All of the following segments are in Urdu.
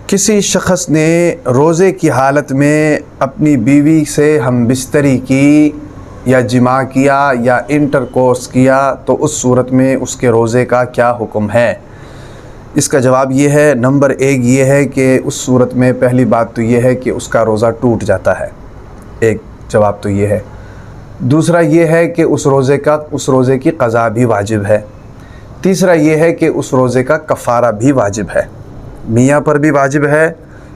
کسی شخص نے روزے کی حالت میں اپنی بیوی سے ہم بستری کی یا جماع کیا یا انٹر کورس کیا تو اس صورت میں اس کے روزے کا کیا حکم ہے؟ اس کا جواب یہ ہے، نمبر 1 یہ ہے کہ اس صورت میں پہلی بات تو یہ ہے کہ اس کا روزہ ٹوٹ جاتا ہے۔ ایک جواب تو یہ ہے۔ دوسرا یہ ہے کہ اس روزے کی قضا بھی واجب ہے۔ تیسرا یہ ہے کہ اس روزے کا کفارہ بھی واجب ہے۔ میاں پر بھی واجب ہے،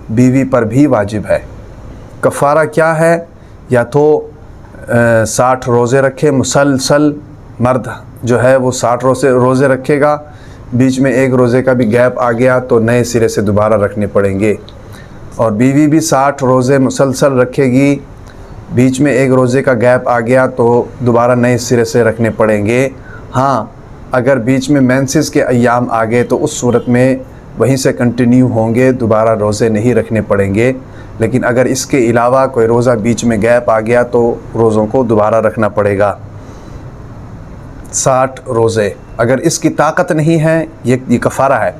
بیوی پر بھی واجب ہے۔ کفارہ کیا ہے؟ یا تو 60 روزے رکھے مسلسل، مرد جو ہے وہ 60 روزے رکھے گا، بیچ میں ایک روزے کا بھی گیپ آ گیا تو نئے سرے سے دوبارہ رکھنے پڑیں گے، اور بیوی بھی 60 روزے مسلسل رکھے گی، بیچ میں ایک روزے کا گیپ آ گیا تو دوبارہ نئے سرے سے رکھنے پڑیں گے۔ ہاں، اگر بیچ میں مینسز کے ایام آ گئے تو اس صورت میں وہیں سے کنٹینیو ہوں گے، دوبارہ روزے نہیں رکھنے پڑیں گے۔ لیکن اگر اس کے علاوہ کوئی روزہ بیچ میں گیپ آ گیا تو روزوں کو دوبارہ رکھنا پڑے گا۔ 60 روزے اگر اس کی طاقت نہیں ہے، یہ کفارہ ہے،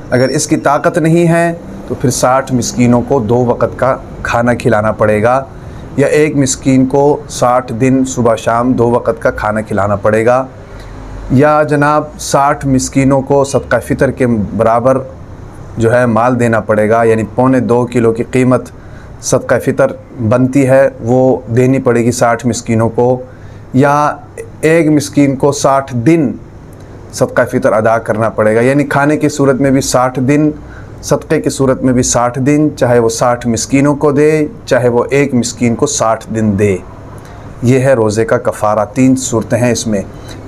اگر اس کی طاقت نہیں ہے تو پھر 60 مسکینوں کو 2 وقت کا کھانا کھلانا پڑے گا، یا ایک مسکین کو 60 دن صبح شام 2 وقت کا کھانا کھلانا پڑے گا، یا جناب 60 مسکینوں کو صدقہ فطر کے برابر جو ہے مال دینا پڑے گا، یعنی 2.25 کلو کی قیمت صدقہ فطر بنتی ہے وہ دینی پڑے گی 60 مسکینوں کو، یا ایک مسکین کو 60 دن صدقہ فطر ادا کرنا پڑے گا، یعنی کھانے کی صورت میں بھی 60 دن، صدقے کی صورت میں بھی 60 دن، چاہے وہ 60 مسکینوں کو دے چاہے وہ ایک مسکین کو 60 دن دے۔ یہ ہے روزے کا کفارہ۔ 3 صورتیں ہیں اس میں۔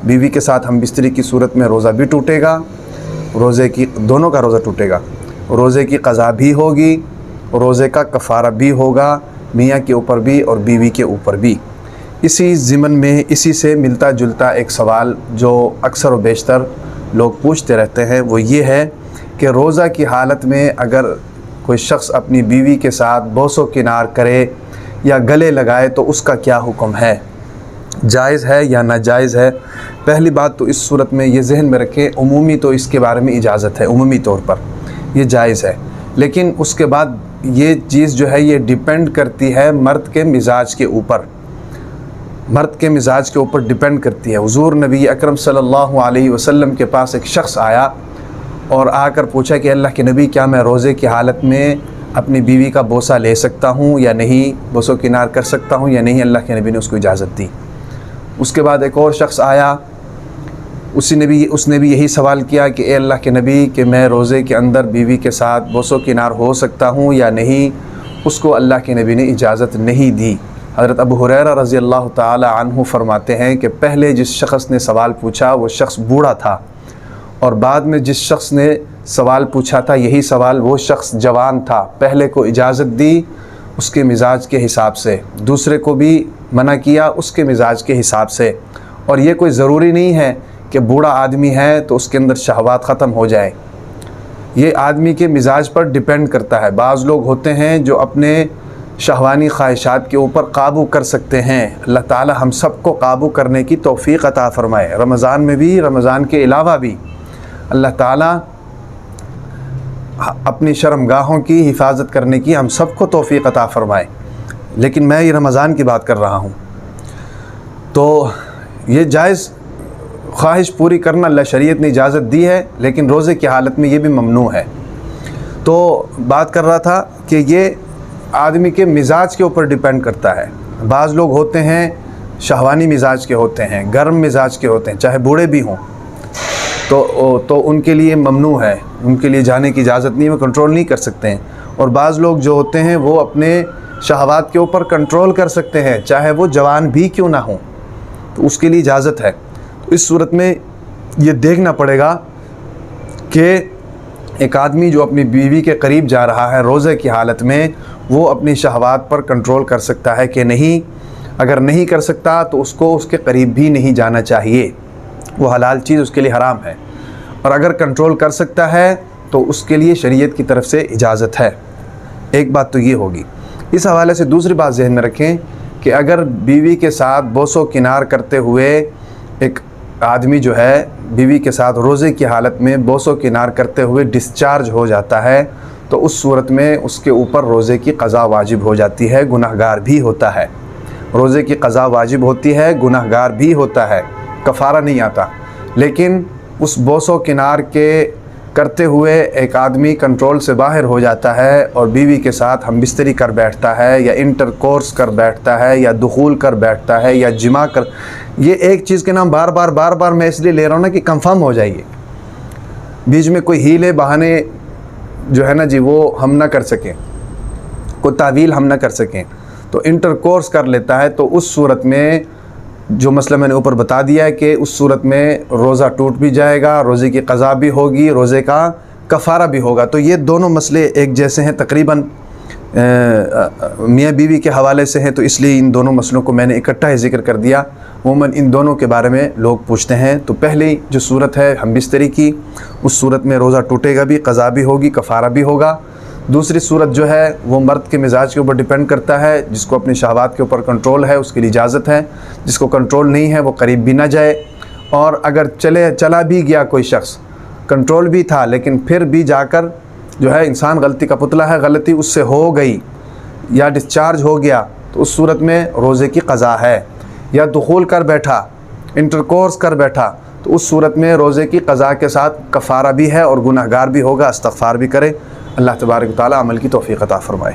بیوی کے ساتھ ہم بستری کی صورت میں روزہ بھی ٹوٹے گا، دونوں کا روزہ ٹوٹے گا، روزے کی قضا بھی ہوگی، روزے کا کفارہ بھی ہوگا، میاں کے اوپر بھی اور بیوی کے اوپر بھی۔ اسی ضمن میں اسی سے ملتا جلتا ایک سوال جو اکثر و بیشتر لوگ پوچھتے رہتے ہیں وہ یہ ہے کہ روزہ کی حالت میں اگر کوئی شخص اپنی بیوی کے ساتھ بوس و کنار کرے یا گلے لگائے تو اس کا کیا حکم ہے، جائز ہے یا ناجائز ہے؟ پہلی بات تو اس صورت میں یہ ذہن میں رکھیں، عمومی تو اس کے بارے میں اجازت ہے، عمومی طور پر یہ جائز ہے، لیکن اس کے بعد یہ چیز جو ہے یہ ڈیپینڈ کرتی ہے مرد کے مزاج کے اوپر، مرد کے مزاج کے اوپر ڈیپینڈ کرتی ہے۔ حضور نبی اکرم صلی اللہ علیہ وسلم کے پاس ایک شخص آیا اور آ کر پوچھا کہ اللہ کے نبی کیا میں روزے کی حالت میں اپنی بیوی کا بوسہ لے سکتا ہوں یا نہیں، بوس و کنار کر سکتا ہوں یا نہیں؟ اللہ کے نبی نے اس کو اجازت دی۔ اس کے بعد ایک اور شخص آیا، اس نے بھی یہی سوال کیا کہ اے اللہ کے نبی کہ میں روزے کے اندر بیوی کے ساتھ بوس و کنار ہو سکتا ہوں یا نہیں؟ اس کو اللہ کے نبی نے اجازت نہیں دی۔ حضرت ابو ہریرہ رضی اللہ تعالی عنہ فرماتے ہیں کہ پہلے جس شخص نے سوال پوچھا وہ شخص بوڑھا تھا، اور بعد میں جس شخص نے سوال پوچھا تھا یہی سوال وہ شخص جوان تھا۔ پہلے کو اجازت دی اس کے مزاج کے حساب سے، دوسرے کو بھی منع کیا اس کے مزاج کے حساب سے، اور یہ کوئی ضروری نہیں ہے کہ بوڑھا آدمی ہے تو اس کے اندر شہوات ختم ہو جائے، یہ آدمی کے مزاج پر ڈیپینڈ کرتا ہے۔ بعض لوگ ہوتے ہیں جو اپنے شہوانی خواہشات کے اوپر قابو کر سکتے ہیں، اللہ تعالی ہم سب کو قابو کرنے کی توفیق عطا فرمائے، رمضان میں بھی رمضان کے علاوہ بھی اللہ تعالی اپنی شرمگاہوں کی حفاظت کرنے کی ہم سب کو توفیق عطا فرمائے، لیکن میں یہ رمضان کی بات کر رہا ہوں۔ تو یہ جائز خواہش پوری کرنا اللہ شریعت نے اجازت دی ہے، لیکن روزے کی حالت میں یہ بھی ممنوع ہے۔ تو بات کر رہا تھا کہ یہ آدمی کے مزاج کے اوپر ڈیپینڈ کرتا ہے۔ بعض لوگ ہوتے ہیں شہوانی مزاج کے ہوتے ہیں، گرم مزاج کے ہوتے ہیں، چاہے بوڑھے بھی ہوں، تو ان کے لیے ممنوع ہے، ان کے لیے جانے کی اجازت نہیں، وہ کنٹرول نہیں کر سکتے ہیں۔ اور بعض لوگ جو ہوتے ہیں وہ اپنے شہوات کے اوپر کنٹرول کر سکتے ہیں، چاہے وہ جوان بھی کیوں نہ ہوں، تو اس کے لیے اجازت ہے۔ تو اس صورت میں یہ دیکھنا پڑے گا کہ ایک آدمی جو اپنی بیوی کے قریب جا رہا ہے روزے کی حالت میں، وہ اپنی شہوات پر کنٹرول کر سکتا ہے کہ نہیں۔ اگر نہیں کر سکتا تو اس کو اس کے قریب بھی نہیں جانا چاہیے، وہ حلال چیز اس کے لیے حرام ہے، اور اگر کنٹرول کر سکتا ہے تو اس کے لیے شریعت کی طرف سے اجازت ہے۔ ایک بات تو یہ ہوگی۔ اس حوالے سے دوسری بات ذہن میں رکھیں کہ اگر بیوی کے ساتھ بوس و کنار کرتے ہوئے ایک آدمی جو ہے بیوی کے ساتھ روزے کی حالت میں بوس و کنار کرتے ہوئے ڈسچارج ہو جاتا ہے تو اس صورت میں اس کے اوپر روزے کی قضا واجب ہو جاتی ہے، گنہگار بھی ہوتا ہے۔ روزے کی قضا واجب ہوتی ہے، گنہگار بھی ہوتا ہے، کفارہ نہیں آتا۔ لیکن اس بوس و کنار کے کرتے ہوئے ایک آدمی کنٹرول سے باہر ہو جاتا ہے اور بیوی کے ساتھ ہم بستری کر بیٹھتا ہے، یا انٹر کورس کر بیٹھتا ہے، یا دخول کر بیٹھتا ہے، یا جمع کر، یہ ایک چیز کے نام بار بار میں اس لیے لے رہا ہوں نا کہ کنفرم ہو جائیے، بیچ میں کوئی ہیلے بہانے جو ہے نا جی وہ ہم نہ کر سکیں، کوئی تعویل ہم نہ کر سکیں۔ تو انٹر کورس کر لیتا ہے، تو اس صورت میں جو مسئلہ میں نے اوپر بتا دیا ہے کہ اس صورت میں روزہ ٹوٹ بھی جائے گا، روزے کی قضا بھی ہوگی، روزے کا کفارہ بھی ہوگا۔ تو یہ دونوں مسئلے ایک جیسے ہیں، تقریباً میاں بیوی کے حوالے سے ہیں، تو اس لیے ان دونوں مسئلوں کو میں نے اکٹھا ہی ذکر کر دیا۔ عموماً ان دونوں کے بارے میں لوگ پوچھتے ہیں۔ تو پہلی جو صورت ہے ہم بستری کی، اس صورت میں روزہ ٹوٹے گا بھی، قضا بھی ہوگی، کفارہ بھی ہوگا۔ دوسری صورت جو ہے وہ مرد کے مزاج کے اوپر ڈیپینڈ کرتا ہے، جس کو اپنی شہوات کے اوپر کنٹرول ہے اس کے لیے اجازت ہے، جس کو کنٹرول نہیں ہے وہ قریب بھی نہ جائے، اور اگر چلا بھی گیا کوئی شخص، کنٹرول بھی تھا لیکن پھر بھی جا کر جو ہے انسان غلطی کا پتلا ہے، غلطی اس سے ہو گئی یا ڈسچارج ہو گیا، تو اس صورت میں روزے کی قضا ہے۔ یا دخول کر بیٹھا، انٹر کورس کر بیٹھا، تو اس صورت میں روزے کی قضا کے ساتھ کفارہ بھی ہے اور گنہگار بھی ہوگا، استغفار بھی کرے۔ اللہ تبارک و تعالی عمل کی توفیق عطا فرمائے۔